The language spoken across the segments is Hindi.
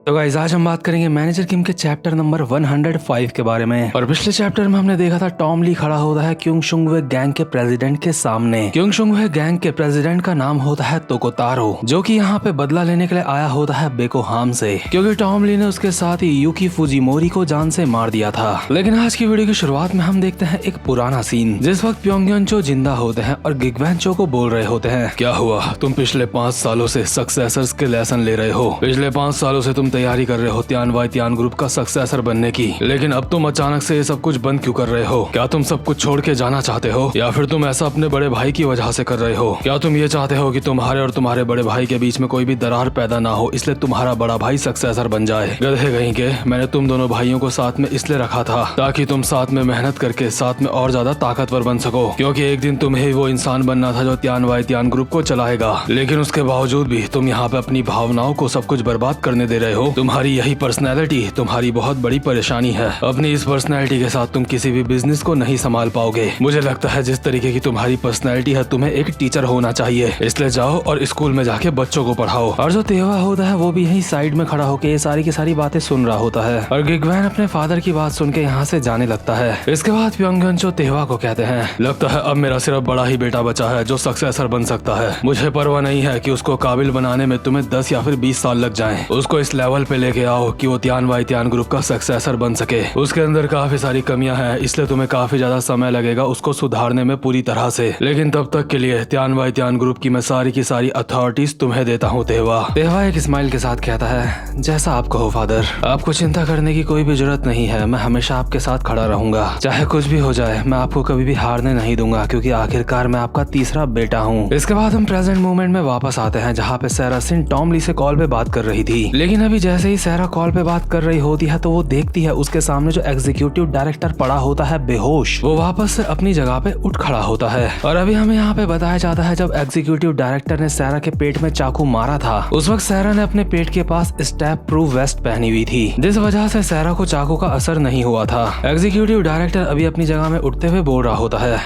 तो गाइस आज हम बात करेंगे मैनेजर किम के चैप्टर नंबर 105 के बारे में। और पिछले चैप्टर में हमने देखा था टॉम ली खड़ा होता है क्योंग शुंग वे गैंग के प्रेसिडेंट के सामने। क्योंग शुंग वे गैंग के प्रेसिडेंट का नाम होता है तोकोतारो, जो कि यहाँ पे बदला लेने के लिए आया होता है बेकोहाम से, क्योंकि टॉम ली ने उसके साथ ही यूकी फुजिमोरी को जान से मार दिया था। लेकिन आज की वीडियो की शुरुआत में हम देखते हैं एक पुराना सीन, जिस वक्त प्योंगयॉन्चो जिंदा होते हैं और गिगवेंचो को बोल रहे होते हैं, क्या हुआ, तुम पिछले 5 सालों से सक्सेसर्स के लेसन ले रहे हो, पिछले 5 सालों से तुम तैयारी कर रहे हो त्यान ग्रुप का सक्सेसर बनने की, लेकिन अब तुम अचानक से ये सब कुछ बंद क्यों कर रहे हो? क्या तुम सब कुछ छोड़ के जाना चाहते हो, या फिर तुम ऐसा अपने बड़े भाई की वजह से कर रहे हो? क्या तुम ये चाहते हो कि तुम्हारे और तुम्हारे बड़े भाई के बीच में कोई भी दरार पैदा ना हो, इसलिए तुम्हारा बड़ा भाई सक्सेसर बन जाए? गधे कहीं के, मैंने तुम दोनों भाइयों को साथ में इसलिए रखा था ताकि तुम साथ में मेहनत करके साथ में और ज्यादा ताकतवर बन सको, क्योंकि एक दिन तुम्हें ही वो इंसान बनना था जो त्यान ग्रुप को चलाएगा। लेकिन उसके बावजूद भी तुम यहाँ पे अपनी भावनाओं को सब कुछ बर्बाद करने दे रहे हो। तुम्हारी यही पर्सनैलिटी तुम्हारी बहुत बड़ी परेशानी है। अपनी इस पर्सनैलिटी के साथ तुम किसी भी बिजनेस को नहीं संभाल पाओगे। मुझे लगता है जिस तरीके की तुम्हारी पर्सनैलिटी है, तुम्हें एक टीचर होना चाहिए, इसलिए जाओ और स्कूल में जाके बच्चों को पढ़ाओ। और जो तेवा होता है वो भी यही साइड में खड़ा होकर ये सारी की सारी बातें सुन रहा होता है, और गिगवैन अपने फादर की बात सुन के यहाँ से जाने लगता है। इसके बाद प्योंगयॉन्चो तेवा को कहते हैं, लगता है अब मेरा सिर्फ बड़ा ही बेटा बचा है जो सक्सेसर बन सकता है। मुझे परवाह नहीं है कि उसको काबिल बनाने में तुम्हें 10 या फिर 20 साल लग जाएं। उसको इस लेवल पे लेके आओ कि वो त्यान ग्रुप का सक्सेसर बन सके। उसके अंदर काफी सारी कमियां हैं, इसलिए तुम्हें काफी ज्यादा समय लगेगा उसको सुधारने में पूरी तरह से, लेकिन तब तक के लिए त्यान ग्रुप की मैं सारी की सारी अथॉरिटीज तुम्हें देता हूँ। तेवा एक स्माइल के साथ कहता है, जैसा आप कहो फादर, आपको चिंता करने की कोई भी जरूरत नहीं है, मैं हमेशा आपके साथ खड़ा रहूंगा, चाहे कुछ भी हो जाए, मैं आपको कभी भी हारने नहीं दूंगा, क्योंकि आखिरकार मैं आपका तीसरा बेटा हूँ। इसके बाद हम प्रेजेंट मोमेंट में वापस आते हैं, जहाँ पे सैरा सिन टॉम ली से कॉल पे बात कर रही थी। लेकिन अभी जैसे ही सैरा कॉल पे बात कर रही होती है तो वो देखती है उसके सामने जो एग्जीक्यूटिव डायरेक्टर पड़ा होता है बेहोश, वो वापस से अपनी जगह पे उठ खड़ा होता है। और अभी हमें यहाँ पे बताया जाता है जब एग्जीक्यूटिव डायरेक्टर ने सैरा के पेट में चाकू मारा था, उस वक्त सैरा ने अपने पेट के पास स्टैप प्रूफ वेस्ट पहनी हुई थी, जिस वजह से सैरा को चाकू का असर नहीं हुआ था। एग्जीक्यूटिव डायरेक्टर अभी अपनी जगह में उठते हुए बोल रहा होता है,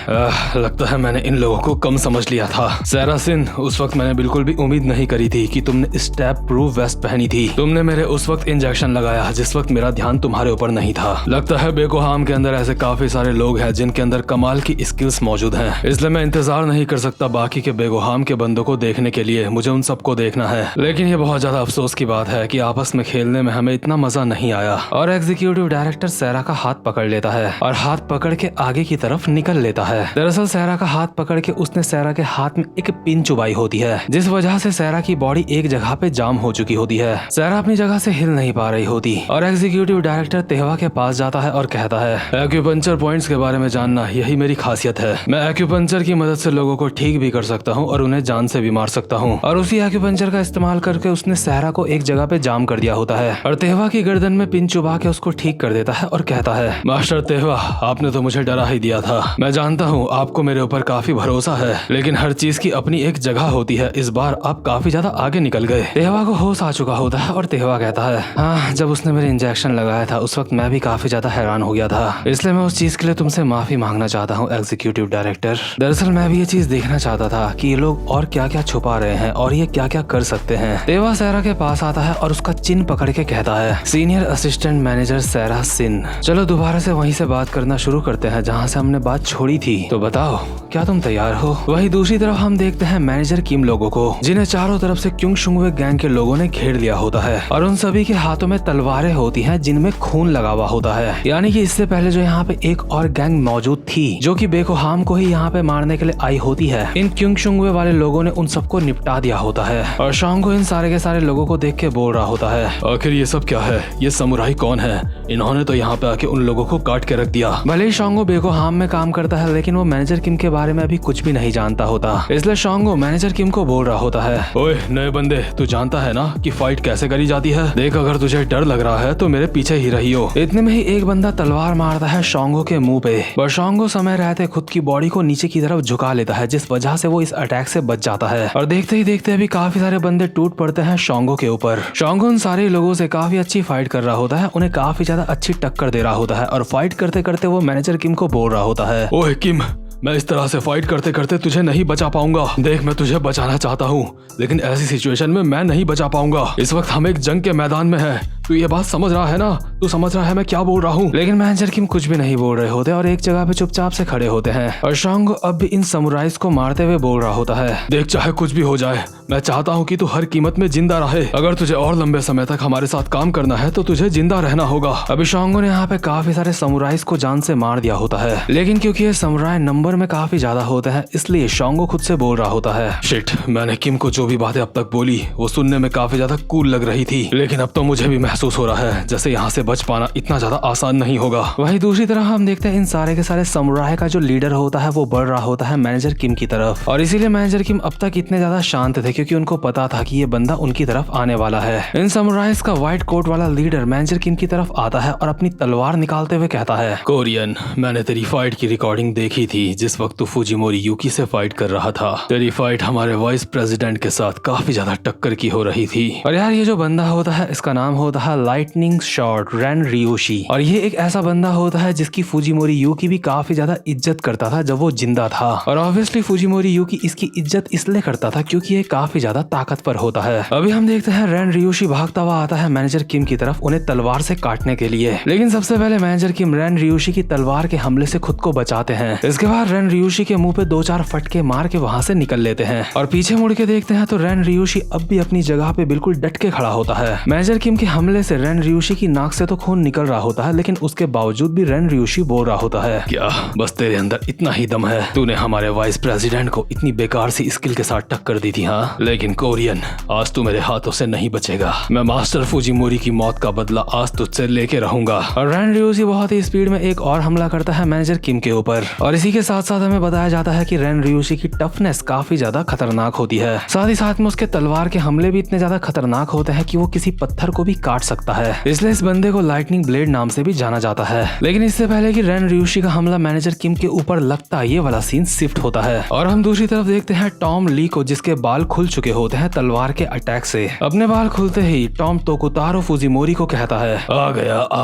लगता है मैंने इन लोगों को कम समझ लिया था। सैरा सिन, उस वक्त मैंने बिल्कुल भी उम्मीद नहीं करी थी कि तुमने स्टैप प्रूफ वेस्ट पहनी थी। तुमने मेरे उस वक्त इंजेक्शन लगाया जिस वक्त मेरा ध्यान तुम्हारे ऊपर नहीं था। लगता है बेकोहाम के अंदर ऐसे काफी सारे लोग हैं जिनके अंदर कमाल की स्किल्स मौजूद हैं, इसलिए मैं इंतजार नहीं कर सकता बाकी के बेकोहाम के बंदों को देखने के लिए। मुझे उन सबको देखना है। लेकिन ये बहुत ज्यादा अफसोस की बात है कि आपस में खेलने में हमें इतना मजा नहीं आया। और एग्जीक्यूटिव डायरेक्टर सैरा का हाथ पकड़ लेता है और हाथ पकड़ के आगे की तरफ निकल लेता है। दरअसल सैरा का हाथ पकड़ के उसने सैरा के हाथ में एक पिन चुबाई होती है, जिस वजह से सैरा की बॉडी एक जगह पे जाम हो चुकी होती है। सैरा अपनी जगह से हिल नहीं पा रही होती, और एग्जीक्यूटिव डायरेक्टर तेवा के पास जाता है और कहता है, एक्यूपंक्चर पॉइंट्स के बारे में जानना यही मेरी खासियत है। मैं एक्यूपंक्चर की मदद से लोगों को ठीक भी कर सकता हूँ और उन्हें जान से भी मार सकता हूँ। और उसी एक्यूपंक्चर का इस्तेमाल करके उसने सैरा को एक जगह पे जाम कर दिया होता है, और तेवा की गर्दन में पिन चुबा के उसको ठीक कर देता है और कहता है, मास्टर तेवा, आपने तो मुझे डरा ही दिया था। मैं जानता हूँ आपको मेरे ऊपर काफी भरोसा है, लेकिन हर चीज की अपनी एक जगह होती है। इस बार आप काफी ज्यादा आगे निकल गए। तेवा को होश आ चुका होता है और तेवा कहता है, हाँ, जब उसने मेरे इंजेक्शन लगाया था उस वक्त मैं भी काफी ज्यादा हैरान हो गया था, इसलिए मैं उस चीज के लिए तुमसे माफी मांगना चाहता हूँ एग्जीक्यूटिव डायरेक्टर। दरअसल मैं भी ये चीज देखना चाहता था कि ये लोग और क्या क्या छुपा रहे हैं और ये क्या क्या कर सकते हैं। तेवा सैरा के पास आता है और उसका चिन पकड़ के कहता है, सीनियर असिस्टेंट मैनेजर सैरा सिन, चलो दोबारा से वहीं से बात करना शुरू करते हैं जहाँ से हमने बात छोड़ी थी। तो बताओ, क्या तुम तैयार हो? वही दूसरी तरफ हम देखते हैं मैनेजर किम लोगों को, जिन्हें चारों तरफ से क्योंग शुंग वे गैंग के लोगों ने घेर लिया होता है, और उन सभी के हाथों में तलवारें होती हैं जिनमें खून लगा हुआ होता है। यानी कि इससे पहले जो यहाँ पे एक और गैंग मौजूद थी जो कि बेकोहाम को ही यहाँ पे मारने के लिए आई होती है, इन क्योंग शुंग वे वाले लोगों ने उन सबको निपटा दिया होता है। और शांगो इन सारे के सारे लोगों को देख के बोल रहा होता है, आखिर ये सब क्या है? ये समुराई कौन है? इन्होंने तो यहाँ पे आके उन लोगों को काट के रख दिया। भले ही शांगो बेकोहाम में काम करता है, लेकिन वो मैनेजर किम के बारे में अभी कुछ भी नहीं जानता होता, इसलिए शांगो मैनेजर किम को बोल रहा होता है, ओए नए बंदे, तू जानता है ना कि फाइट कैसे करी जाती है? देख, अगर तुझे डर लग रहा है तो मेरे पीछे ही रहियो। इतने में ही एक बंदा तलवार मारता है शांगो के मुंह पे, पर शांगो समय रहते खुद की बॉडी को नीचे की तरफ झुका लेता है, जिस वजह से वो इस अटैक से बच जाता है। और देखते ही देखते अभी काफी सारे बंदे टूट पड़ते हैं शांगो के ऊपर। शांगो उन सारे लोगों से काफी अच्छी फाइट कर रहा होता है, उन्हें काफी ज्यादा अच्छी टक्कर दे रहा होता है, और फाइट करते करते वो मैनेजर किम को बोल रहा होता है, ओए किम, मैं इस तरह से फाइट करते करते तुझे नहीं बचा पाऊंगा। देख, मैं तुझे बचाना चाहता हूँ, लेकिन ऐसी सिचुएशन में मैं नहीं बचा पाऊंगा। इस वक्त हम एक जंग के मैदान में हैं। तू ये बात समझ रहा है ना? तू समझ रहा है मैं क्या बोल रहा हूँ? लेकिन मैनेजर किम कुछ भी नहीं बोल रहे होते और एक जगह पे चुपचाप से खड़े होते हैं और शांगो अब भी इन समुराइज को मारते हुए बोल रहा होता है, देख, चाहे कुछ भी हो जाए, मैं चाहता हूँ कि तू हर कीमत में जिंदा रहे। अगर तुझे और लंबे समय तक हमारे साथ काम करना है तो तुझे जिंदा रहना होगा। अभी शांगो ने यहाँ पे काफी सारे समुराइज को जान से मार दिया होता है, लेकिन क्योंकि ये समुराई नंबर में काफी ज्यादा होते हैं, इसलिए शांगो खुद से बोल रहा होता है, शिट, मैंने किम को जो भी बातें अब तक बोली वो सुनने में काफी ज्यादा कूल लग रही थी, लेकिन अब तो मुझे भी महसूस हो रहा है जैसे यहाँ से बच पाना इतना ज्यादा आसान नहीं होगा। वहीं दूसरी तरफ हम देखते हैं इन सारे के सारे समुराई का जो लीडर होता है वो बढ़ रहा होता है मैनेजर किम की तरफ, और इसीलिए मैनेजर किम अब तक इतने ज्यादा शांत थे क्योंकि उनको पता था कि ये बंदा उनकी तरफ आने वाला है। इन समुराइज का व्हाइट कोट वाला लीडर मैनेजर किम की तरफ आता है और अपनी तलवार निकालते हुए कहता है, कोरियन, मैंने तेरी फाइट की रिकॉर्डिंग देखी थी जिस वक्त तू फुजिमोरी यूकी से फाइट कर रहा था। तेरी फाइट हमारे वाइस प्रेसिडेंट के साथ काफी ज्यादा टक्कर की हो रही थी। और यार, ये जो बंदा होता है इसका नाम होता है लाइटनिंग शॉट रेन रियोशी, और ये एक ऐसा बंदा होता है जिसकी फुजिमोरी यूकी भी काफी ज्यादा इज्जत करता था जब वो जिंदा था, और ऑब्वियसली फुजिमोरी यूकी इसकी इज्जत इसलिए करता था क्योंकि ये काफी ज्यादा ताकतवर होता है। अभी हम देखते हैं रेन रियोशी भागता हुआ आता है मैनेजर किम की तरफ उन्हें तलवार से काटने के लिए, लेकिन सबसे पहले मैनेजर किम रेन रियोशी की तलवार के हमले से खुद को बचाते हैं। इसके बाद रेन रियोशी के मुंह पे 2-4 फटके मार के वहाँ से निकल लेते हैं, और पीछे मुड़ के देखते हैं तो रेन रियोशी अब भी अपनी जगह पे बिल्कुल डट के खड़ा होता है। मैनेजर किम के हमले से रेन रियोशी की नाक से तो खून निकल रहा होता है, लेकिन उसके बावजूद भी रेन रियोशी बोल रहा होता है, क्या बस तेरे अंदर इतना ही दम है? तूने हमारे वाइस प्रेसिडेंट को इतनी बेकार सी स्किल के साथ टक्कर दी थी, हाँ? लेकिन कोरियन, आज तू मेरे हाथों से नहीं बचेगा। मैं मास्टर फुजिमोरी की मौत का बदला आज तुझसे लेके रहूंगा। और रेन रियोशी बहुत ही स्पीड में एक और हमला करता है मैनेजर किम के ऊपर, और इसी के साथ साथ हमें बताया जाता है कि रेन रियोशी की टफनेस काफी ज्यादा खतरनाक होती है। साथ ही साथ में उसके तलवार के हमले भी इतने ज्यादा खतरनाक होते हैं कि वो किसी पत्थर को भी काट सकता है, इसलिए इस बंदे को लाइटनिंग ब्लेड नाम से भी जाना जाता है। लेकिन इससे पहले कि रेन रियोशी का हमला मैनेजर किम के ऊपर लगता है, ये वाला सीन शिफ्ट होता है और हम दूसरी तरफ देखते हैं टॉम ली को, जिसके बाल खुल चुके होते हैं तलवार के अटैक से। अपने बाल खुलते ही टॉम तोकुतारो फुजिमोरी को कहता है, आ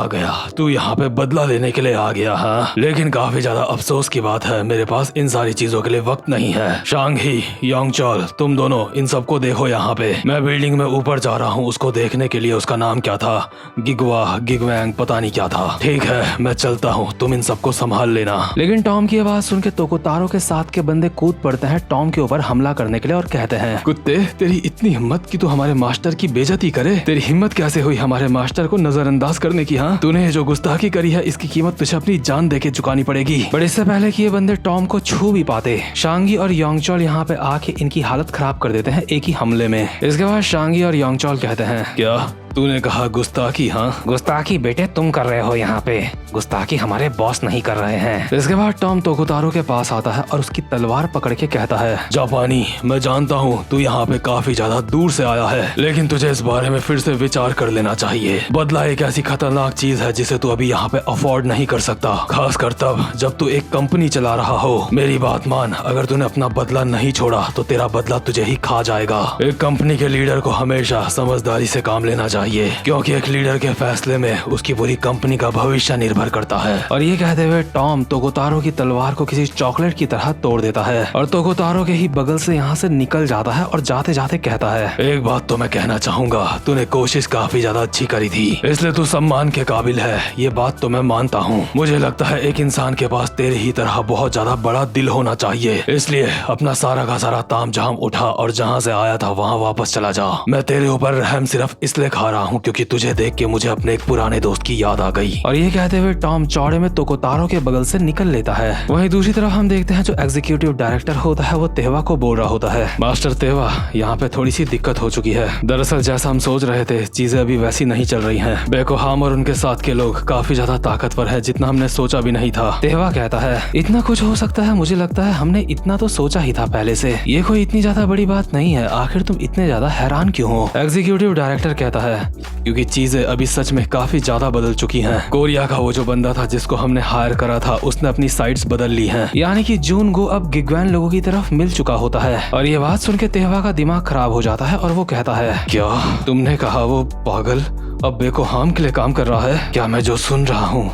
गया, तू यहाँ पे बदला लेने के लिए आ गया, हाँ? लेकिन काफी ज्यादा अफसोस की बात है, मेरे पास इन सारी चीजों के लिए वक्त नहीं है। शांगही, योंगचोल, तुम दोनों इन सबको देखो यहाँ पे। मैं बिल्डिंग में ऊपर जा रहा हूँ उसको देखने के लिए। उसका नाम क्या था? गिगवैंग, पता नहीं क्या था। ठीक है, मैं चलता हूँ, तुम इन सबको संभाल लेना। लेकिन टॉम की आवाज सुन के तोकुतारो के साथ के बंदे कूद पड़ते हैं टॉम के ऊपर हमला करने के लिए और कहते हैं, कुत्ते, तेरी इतनी हिम्मत कि तू हमारे मास्टर की बेइज्जती करे? तेरी हिम्मत कैसे हुई हमारे मास्टर को नजरअंदाज करने की, हाँ? तूने जो गुस्ताखी करी है इसकी कीमत तुझे अपनी जान देके चुकानी पड़ेगी। बट इससे पहले कि ये बंदे टॉम को छू भी पाते, शांगी और योंगचोल यहाँ पे आके इनकी हालत खराब कर देते हैं एक ही हमले में। इसके बाद शांगी और योंगचोल कहते हैं, क्या तूने कहा गुस्ताखी, हाँ? गुस्ताखी बेटे तुम कर रहे हो यहाँ पे, गुस्ताखी हमारे बॉस नहीं कर रहे हैं। इसके बाद टॉम तोकुतारो के पास आता है और उसकी तलवार पकड़ के कहता है, जापानी, मैं जानता हूँ तू यहाँ पे काफी ज्यादा दूर से आया है, लेकिन तुझे इस बारे में फिर से विचार कर लेना चाहिए। बदला एक ऐसी खतरनाक चीज है जिसे तू अभी यहाँ पे अफोर्ड नहीं कर सकता, खासकर तब जब तू एक कंपनी चला रहा हो। मेरी बात मान, अगर तूने अपना बदला नहीं छोड़ा तो तेरा बदला तुझे ही खा जाएगा। एक कंपनी के लीडर को हमेशा समझदारी से काम लेना चाहिए, क्योंकि एक लीडर के फैसले में उसकी पूरी कंपनी का भविष्य निर्भर करता है। और ये कहते हुए टॉम तोकुतारो की तलवार को किसी चॉकलेट की तरह तोड़ देता है और तोकुतारो के ही बगल से यहाँ से निकल जाता है और जाते जाते कहता है, एक बात तो मैं कहना चाहूंगा, तूने कोशिश काफी ज्यादा अच्छी करी थी, इसलिए तू सम्मान के काबिल है, ये बात तो मैं मानता हूँ। मुझे लगता है एक इंसान के पास तेरे ही तरह बहुत ज्यादा बड़ा दिल होना चाहिए, इसलिए अपना सारा का सारा तामझाम उठा और जहाँ से आया था वहाँ वापस चला जा। मैं तेरे ऊपर रहम सिर्फ इसलिए खा रहा हूँ क्योंकि तुझे देख के मुझे अपने एक पुराने दोस्त की याद आ गई। और ये कहते हुए टॉम चौड़े में तोकुतारो के बगल से निकल लेता है। वहीं दूसरी तरफ हम देखते हैं जो एग्जीक्यूटिव डायरेक्टर होता है वो तेवा को बोल रहा होता है, मास्टर तेवा, यहाँ पे थोड़ी सी दिक्कत हो चुकी है। दरअसल जैसा हम सोच रहे थे चीजें अभी वैसी नहीं चल रही हैं। बेकोहाम और उनके साथ के लोग काफी ज्यादा ताकतवर है, जितना हमने सोचा भी नहीं था। तेवा कहता है, इतना कुछ हो सकता है? मुझे लगता है हमने इतना तो सोचा ही था पहले से, ये कोई इतनी ज्यादा बड़ी बात नहीं है, आखिर तुम इतने ज्यादा हैरान क्यों हो? एग्जीक्यूटिव डायरेक्टर कहता है, क्योंकि चीजें अभी सच में काफी ज्यादा बदल चुकी हैं। कोरिया का वो जो बंदा था जिसको हमने हायर करा था उसने अपनी साइड्स बदल ली हैं, यानी कि जून गो अब गिगवैन लोगों की तरफ मिल चुका होता है। और ये बात सुन के तेवा का दिमाग खराब हो जाता है और वो कहता है, क्या तुमने कहा वो पागल अब बेकोहाम के लिए काम कर रहा है? क्या मैं जो सुन रहा हूँ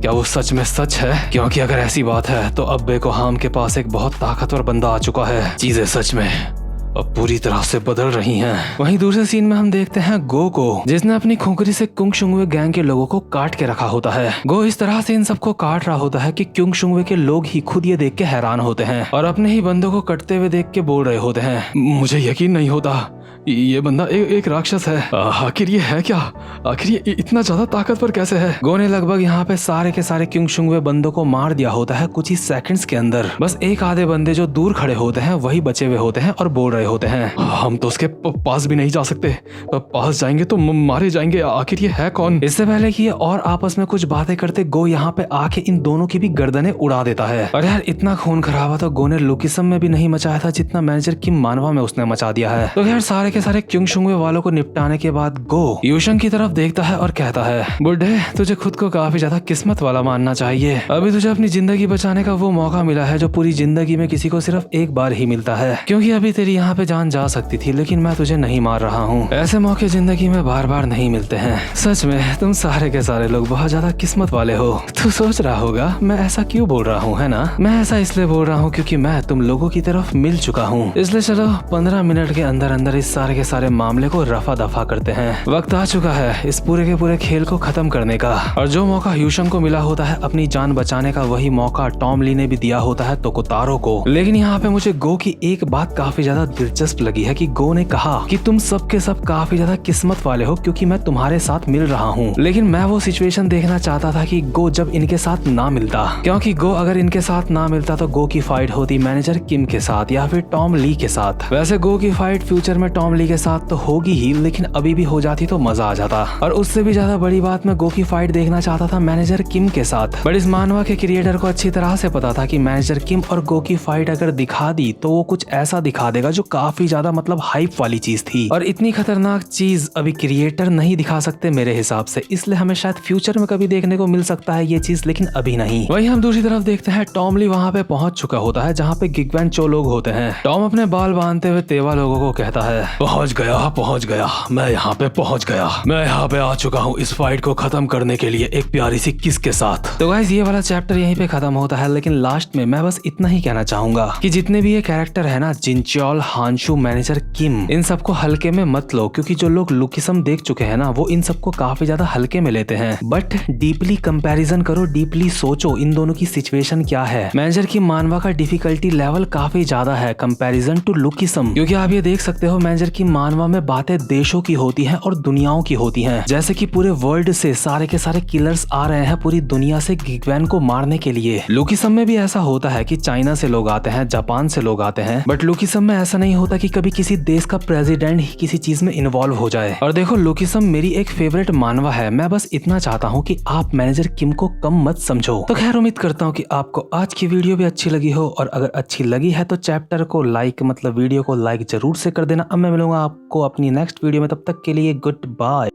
क्या वो सच में सच है? क्योंकि अगर ऐसी बात है तो अब बेकोहाम के पास एक बहुत ताकतवर बंदा आ चुका है। चीजें सच में अब पूरी तरह से बदल रही हैं। वहीं दूसरे सीन में हम देखते हैं गो को, जिसने अपनी खोखरी से कुंग शुंगवे गैंग के लोगों को काट के रखा होता है। गो इस तरह से इन सबको काट रहा होता है कि कुंग शुंगवे के लोग ही खुद ये देख के हैरान होते हैं और अपने ही बंदों को कटते हुए देख के बोल रहे होते हैं, मुझे यकीन नहीं होता ये बंदा एक राक्षस है। आखिर ये है क्या? आखिर ये इतना ज्यादा ताकतवर कैसे है? गो ने लगभग यहाँ पे सारे के सारे कुंग शुंगवे बंदों को मार दिया होता है कुछ ही सेकंड्स के अंदर। बस एक आधे बंदे जो दूर खड़े होते हैं वही बचे हुए होते हैं और बोल रहे होते हैं, हम तो उसके पास भी नहीं जा सकते, पास जाएंगे तो मारे जाएंगे। आखिर ये है कौन? इससे पहले कि ये और आपस में कुछ बातें करते, गो यहाँ पे आके इन दोनों की भी गर्दनें उड़ा देता है। और यार इतना खून खराबा तो गो ने लुकिसम में भी नहीं मचाया था जितना मैनेजर किम मानवा में उसने मचा दिया है। तो यार सारे के सारे कुंग शुंगवे वालों को निपटाने के बाद गो यूशंग की तरफ देखता है और कहता है, बुड्ढे तुझे खुद को काफी ज्यादा किस्मत वाला मानना चाहिए। अभी तुझे अपनी जिंदगी बचाने का वो मौका मिला है जो पूरी जिंदगी में किसी को सिर्फ एक बार ही मिलता है, क्योंकि अभी तेरी यहाँ पे जान जा सकती थी लेकिन मैं तुझे नहीं मार रहा हूँ। ऐसे मौके जिंदगी में बार बार नहीं मिलते हैं। सच में तुम सारे के सारे लोग बहुत ज्यादा किस्मत वाले हो। तू सोच रहा होगा मैं ऐसा क्यों बोल रहा हूँ, है ना? मैं ऐसा इसलिए बोल रहा हूँ क्योंकि मैं तुम लोगों की तरफ मिल चुका हूँ। इसलिए चलो 15 मिनट के अंदर अंदर इस सारे के सारे मामले को रफा दफा करते हैं। वक्त आ चुका है इस पूरे के पूरे खेल को खत्म करने का। और जो मौका यूशंग को मिला होता है अपनी जान बचाने का, वही मौका टॉम ली ने भी दिया होता है तोकोतारो को। लेकिन यहाँ पे मुझे गो की एक बात काफी ज्यादा दिलचस्प लगी है कि गो ने कहा कि तुम सब के सब काफी ज्यादा किस्मत वाले हो क्योंकि मैं तुम्हारे साथ मिल रहा हूँ। लेकिन मैं वो सिचुएशन देखना चाहता था कि गो जब इनके साथ ना मिलता, क्योंकि गो अगर इनके साथ ना मिलता तो गो की फाइट होती मैनेजर किम के साथ या फिर टॉम ली के साथ। वैसे गो की फाइट फ्यूचर में टॉम ली के साथ तो होगी ही, लेकिन अभी भी हो जाती तो मजा आ जाता। और उससे भी ज्यादा बड़ी बात, मैं गो की फाइट देखना चाहता था मैनेजर किम के साथ। बट इस मानवा के क्रिएटर को अच्छी तरह से पता था कि मैनेजर किम और गो की फाइट अगर दिखा दी तो वो कुछ ऐसा दिखा देगा जो काफी ज्यादा मतलब हाइप वाली चीज थी। और इतनी खतरनाक चीज अभी क्रिएटर नहीं दिखा सकते मेरे हिसाब से, इसलिए हमें शायद फ्यूचर में कभी देखने को मिल सकता है ये चीज, लेकिन अभी नहीं। वही हम दूसरी तरफ देखते हैं टॉम ली वहाँ पे पहुंच चुका होता है जहाँ पे गिगवैन चो लोग होते हैं। टॉम अपने बाल बांधते हुए तेवा लोगों को कहता है, पहुंच गया, मैं यहाँ पे पहुंच गया, मैं यहाँ पे आ चुका हूँ इस फाइट को खत्म करने के लिए एक प्यारी सी किस के साथ। तो गाइस ये वाला चैप्टर यहीं पे खत्म होता है, लेकिन लास्ट में मैं बस इतना ही कहना चाहूंगा कि जितने भी ये कैरेक्टर है ना, जिनचोल, हानशु, मैनेजर किम, इन सबको हल्के में मत लो, क्योंकि जो लोग लुकिसम देख चुके हैं ना वो इन सबको काफी ज्यादा हल्के में लेते हैं। बट डीपली कंपैरिजन करो, डीपली सोचो इन दोनों की सिचुएशन क्या है। मैनेजर की मानवा का डिफिकल्टी लेवल काफी ज्यादा है कंपैरिजन टू लुकिसम, क्योंकि आप ये देख सकते हो मैनेजर की मानवा में बातें देशों की होती हैं और दुनियाओं की होती हैं। जैसे कि पूरे वर्ल्ड से सारे के सारे किलर्स आ रहे हैं पूरी दुनिया से गिगवैन को मारने के लिए। लुकिसम में भी ऐसा होता है कि चाइना से लोग आते हैं, जापान से लोग आते हैं, बट लुकिसम में ऐसा नहीं होता कि कभी किसी देश का प्रेसिडेंट ही किसी चीज में इन्वॉल्व हो जाए। और देखो लुकिसम मेरी एक फेवरेट मानवा है, मैं बस इतना चाहता हूँ कि आप मैनेजर किम को कम मत समझो। तो खैर उम्मीद करता हूँ कि आपको आज की वीडियो भी अच्छी लगी हो, और अगर अच्छी लगी है तो चैप्टर को लाइक मतलब वीडियो को लाइक जरूर से कर देना। अब मैं मिलूंगा आपको अपनी नेक्स्ट वीडियो में, तब तक के लिए गुड बाय।